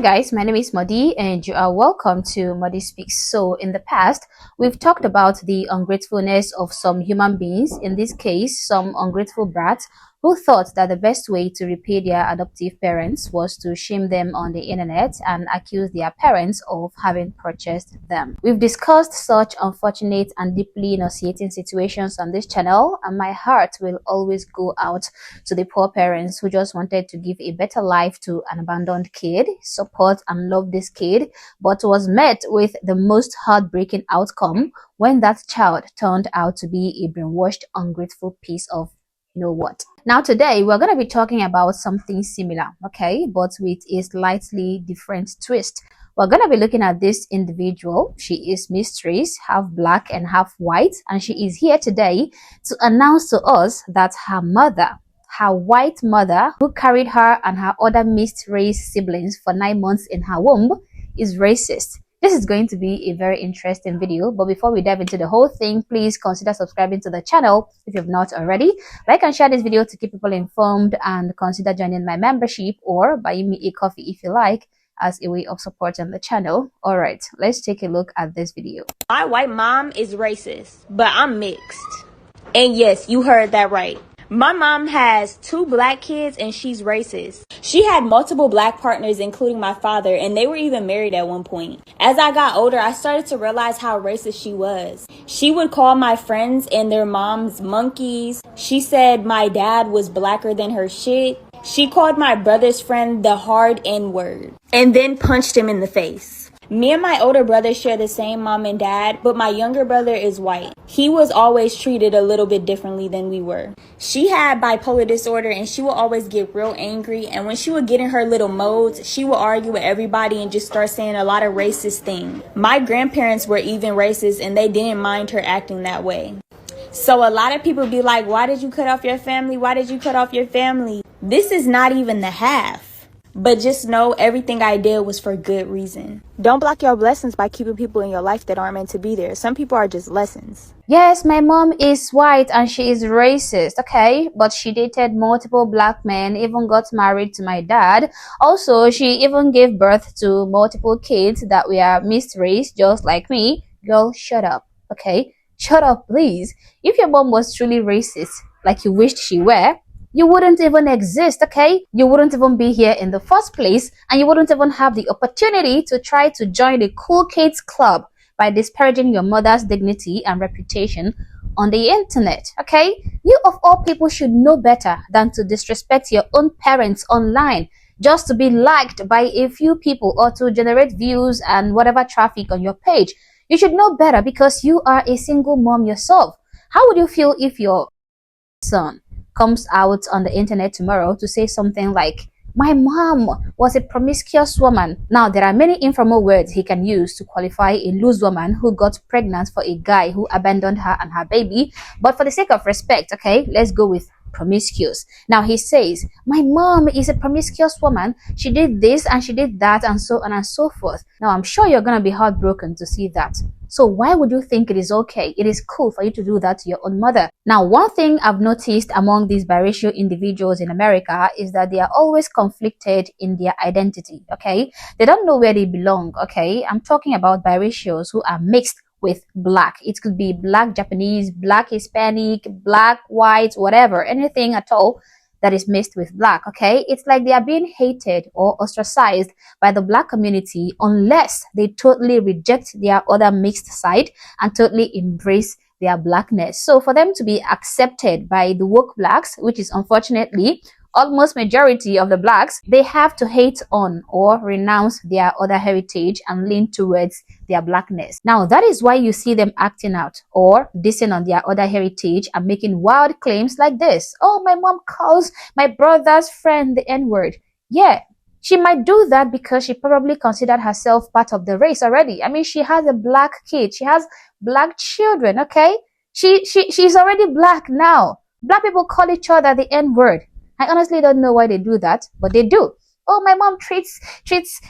guys, my name is Modi and you are welcome to Modi Speaks. So in the past, we've talked about the ungratefulness of some human beings, in this case, some ungrateful brats who thought that the best way to repay their adoptive parents was to shame them on the internet and accuse their parents of having purchased them. We've discussed such unfortunate and deeply nauseating situations on this channel, and my heart will always go out to the poor parents who just wanted to give a better life to an abandoned kid, support and love this kid, but was met with the most heartbreaking outcome when that child turned out to be a brainwashed, ungrateful piece of you know what. Now today we're going to be talking about something similar, okay, but with a slightly different twist. We're going to be looking at this individual. She is Miss Trace, half black and half white, and she is here today to announce to us that her mother, her white mother, who carried her and her other mixed race siblings for 9 months in her womb, is racist. This is going to be a very interesting video, but before we dive into the whole thing, please consider subscribing to the channel if you've not already. Like and share this video to keep people informed, and consider joining my membership or buying me a coffee if you like, as a way of supporting the channel. All right, let's take a look at this video. My white mom is racist, but I'm mixed. And yes, you heard that right. My mom has 2 black kids and she's racist. She had multiple black partners, including my father, and they were even married at one point. As I got older, I started to realize how racist she was. She would call my friends and their moms monkeys. She said my dad was blacker than her shit. She called my brother's friend the hard N-word and then punched him in the face. Me and my older brother share the same mom and dad, but my younger brother is white. He was always treated a little bit differently than we were. She had bipolar disorder and she would always get real angry, and when she would get in her little modes, she would argue with everybody and just start saying a lot of racist things. My grandparents were even racist and they didn't mind her acting that way. So a lot of people be like, why did you cut off your family? Why did you cut off your family? This is not even the half. But just know everything I did was for good reason. Don't block your blessings by keeping people in your life that aren't meant to be there. Some people are just lessons. Yes, my mom is white and she is racist, okay? But she dated multiple black men, even got married to my dad. Also, she even gave birth to multiple kids that were mixed race, just like me. Girl, shut up, okay? Shut up, please. If your mom was truly racist, like you wished she were, you wouldn't even exist, okay? You wouldn't even be here in the first place, and you wouldn't even have the opportunity to try to join the cool kids club by disparaging your mother's dignity and reputation on the internet, okay? You of all people should know better than to disrespect your own parents online just to be liked by a few people or to generate views and whatever traffic on your page. You should know better because you are a single mom yourself. How would you feel if your son comes out on the internet tomorrow to say something like, my mom was a promiscuous woman? Now, there are many informal words he can use to qualify a loose woman who got pregnant for a guy who abandoned her and her baby. But for the sake of respect, okay, let's go with promiscuous. Now he says, my mom is a promiscuous woman. She did this and she did that and so on and so forth. Now I'm sure you're going to be heartbroken to see that. So why would you think it is okay? It is cool for you to do that to your own mother. Now, one thing I've noticed among these biracial individuals in America is that they are always conflicted in their identity, okay? They don't know where they belong, okay? I'm talking about biracials who are mixed with black. It could be black Japanese, black Hispanic, black white, whatever, anything at all that is mixed with black, okay? It's like they are being hated or ostracized by the black community unless they totally reject their other mixed side and totally embrace their blackness. So for them to be accepted by the woke blacks, which is unfortunately almost majority of the blacks, they have to hate on or renounce their other heritage and lean towards their blackness. Now, that is why you see them acting out or dissing on their other heritage and making wild claims like this. Oh, my mom calls my brother's friend the N-word. Yeah, she might do that because she probably considered herself part of the race already. I mean, she has a black kid. She has black children, okay? She's already black now. Black people call each other the N-word. I honestly don't know why they do that, but they do. Oh, my mom treats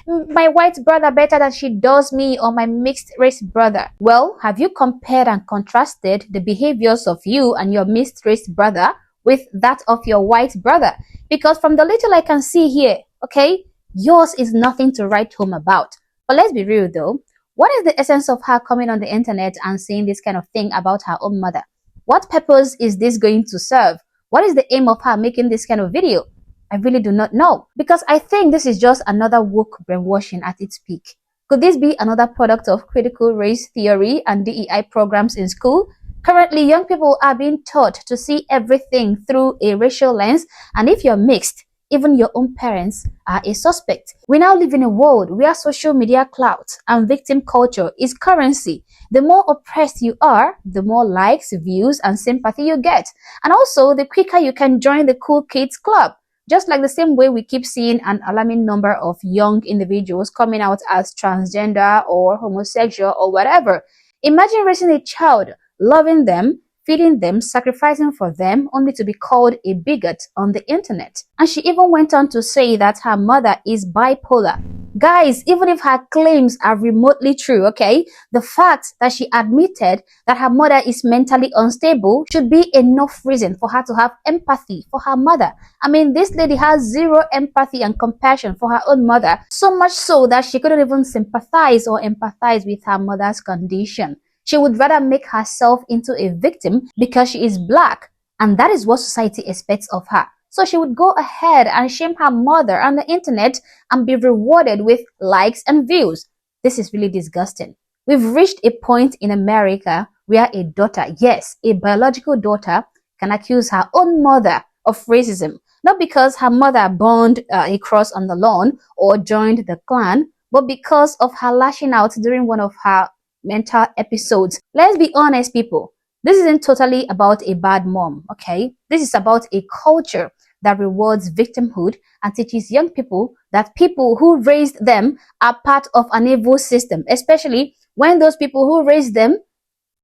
my white brother better than she does me or my mixed race brother. Well, have you compared and contrasted the behaviors of you and your mixed race brother with that of your white brother? Because from the little I can see here, okay, Yours is nothing to write home about. But let's be real though. What is the essence of her coming on the internet and saying this kind of thing about her own mother? What purpose is this going to serve? What is the aim of her making this kind of video? I really do not know, because I think this is just another woke brainwashing at its peak. Could this be another product of critical race theory and DEI programs in school? Currently, young people are being taught to see everything through a racial lens, and if you're mixed, even your own parents are a suspect. We now live in a world where social media clout and victim culture is currency. The more oppressed you are, the more likes, views, and sympathy you get. And also, the quicker you can join the cool kids club. Just like the same way we keep seeing an alarming number of young individuals coming out as transgender or homosexual or whatever. Imagine raising a child, loving them, feeding them, sacrificing for them, only to be called a bigot on the internet. And she even went on to say that her mother is bipolar. Guys, even if her claims are remotely true, okay, the fact that she admitted that her mother is mentally unstable should be enough reason for her to have empathy for her mother. I mean, this lady has zero empathy and compassion for her own mother, so much so that she couldn't even sympathize or empathize with her mother's condition. She would rather make herself into a victim because she is black, and that is what society expects of her. So she would go ahead and shame her mother on the internet and be rewarded with likes and views. This is really disgusting. We've reached a point in America where a daughter, yes, a biological daughter, can accuse her own mother of racism, not because her mother burned a cross on the lawn or joined the Klan, but because of her lashing out during one of her mental episodes. Let's be honest, people. This isn't totally about a bad mom, okay? This is about a culture that rewards victimhood and teaches young people that people who raised them are part of an evil system, especially when those people who raised them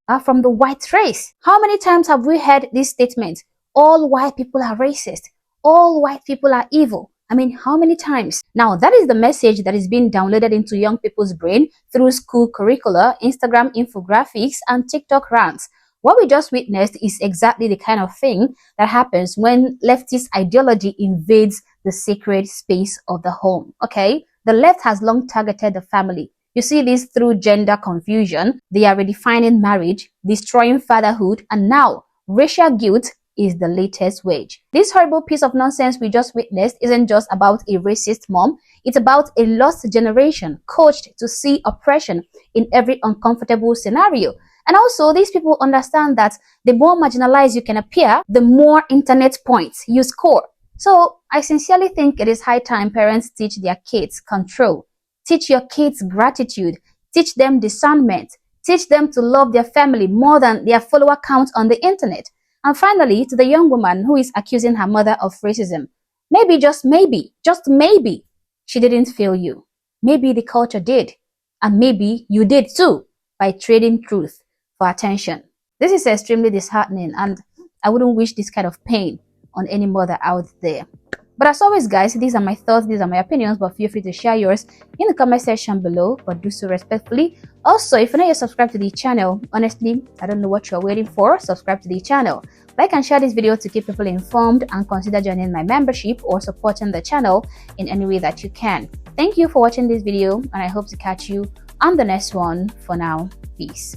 are from the white race. How many times have we heard this statement? All white people are racist. All white people are evil. I mean, how many times? Now, that is the message that is being downloaded into young people's brain through school curricula, Instagram infographics, and TikTok rants. What we just witnessed is exactly the kind of thing that happens when leftist ideology invades the sacred space of the home, okay? The left has long targeted the family. You see this through gender confusion. They are redefining marriage, destroying fatherhood, and now racial guilt is the latest wage. This horrible piece of nonsense we just witnessed isn't just about a racist mom. It's about a lost generation coached to see oppression in every uncomfortable scenario. And also, these people understand that the more marginalized you can appear, the more internet points you score. So, I sincerely think it is high time parents teach their kids control. Teach your kids gratitude. Teach them discernment. Teach them to love their family more than their follower count on the internet. And finally, to the young woman who is accusing her mother of racism, maybe, just maybe, she didn't feel you. Maybe the culture did. And maybe you did too, by trading truth for attention. This is extremely disheartening, and I wouldn't wish this kind of pain on any mother out there. But as always, guys, these are my thoughts, these are my opinions, but feel free to share yours in the comment section below, but do so respectfully. Also, if you're not yet subscribed to the channel, honestly, I don't know what you're waiting for. Subscribe to the channel. Like and share this video to keep people informed, and consider joining my membership or supporting the channel in any way that you can. Thank you for watching this video, and I hope to catch you on the next one. For now, peace.